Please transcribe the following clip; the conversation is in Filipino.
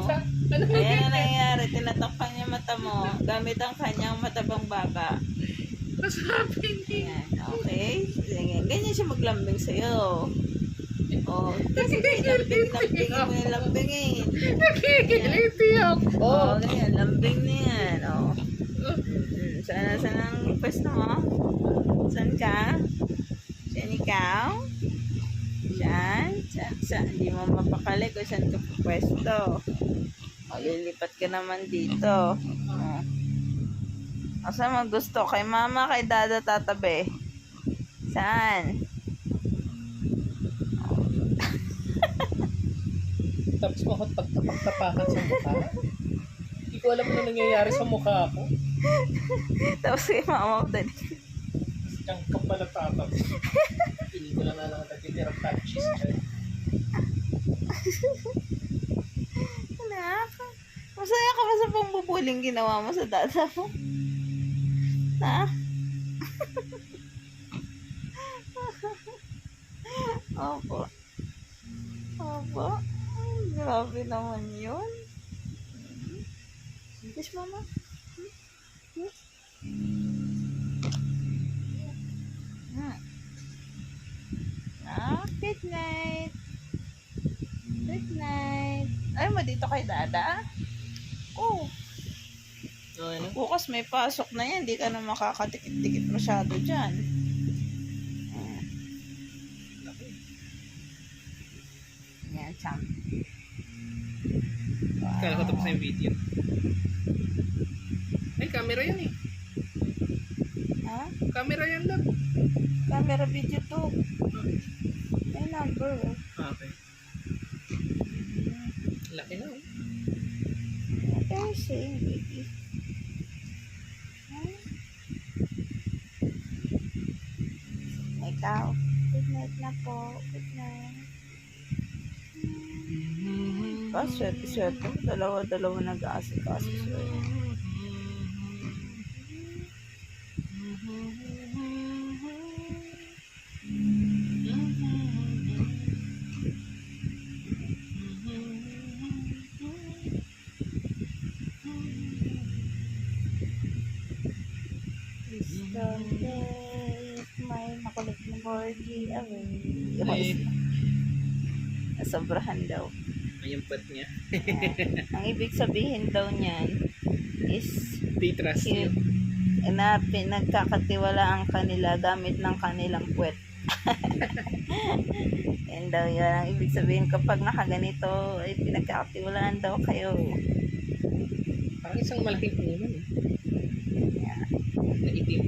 siya. Ano Ayan na nangyayari. Tinatakpan niya mata mo. Gamit ang kanyang matabang baba. What's happening? Ayan. Okay? Sige. Ganyan siya maglambing sa'yo. Oh, sige, lambing mo yung lambingin. Nakikiliti ako. Oh, ganyan, lambing na yan. Oh. Saan ang pwesto mo? Saan ka? Saan ikaw? Saan? Hindi mo mapakali kung saan ka pwesto. O, lilipat ka naman dito. Oh. Asa mo gusto? Kay mama, kay dada tatabi? Saan? Tapos mo ako pagtapak-tapakan sa mukha. Hindi ko alam ano nangyayari sa mukha ko. Tapos kay mama ko dali. Diyan ka pala tatap. Hindi ko lang alam nagtitirang touches dyan. Anak, masaya ka ba sa pambubuling ginawa mo sa dada mo? Ha? Opo. Opo. Ay, grabe naman yun. Yes, mama. Yes. Good night. Good night. Ay mo dito kay dada? Oh. Ano? Bukas may pasok na yan. Hindi ka na makakatikit-tikit masyado dyan. Yan, champ. Kala ko tapos na yung video. Ay, camera yan eh. Ha? Camera yan lang. Camera video to. May number. Okay. Laki na oh. Okay, same baby. Ikaw. Good night na po. Good night. Swerte. Dalawa nag-aasikaso sa'yo. May makulit na Borgie away. Nasobrahan daw. Ay, yung pat niya. Ang ibig sabihin daw niyan is They trust you. na pinagkakatiwalaan kanila gamit ng kanilang puwet. Yan daw yun. Ang ibig sabihin kapag nakaganito ay pinagkakatiwalaan daw kayo. Parang isang malaking unan eh. Yeah. Na itim.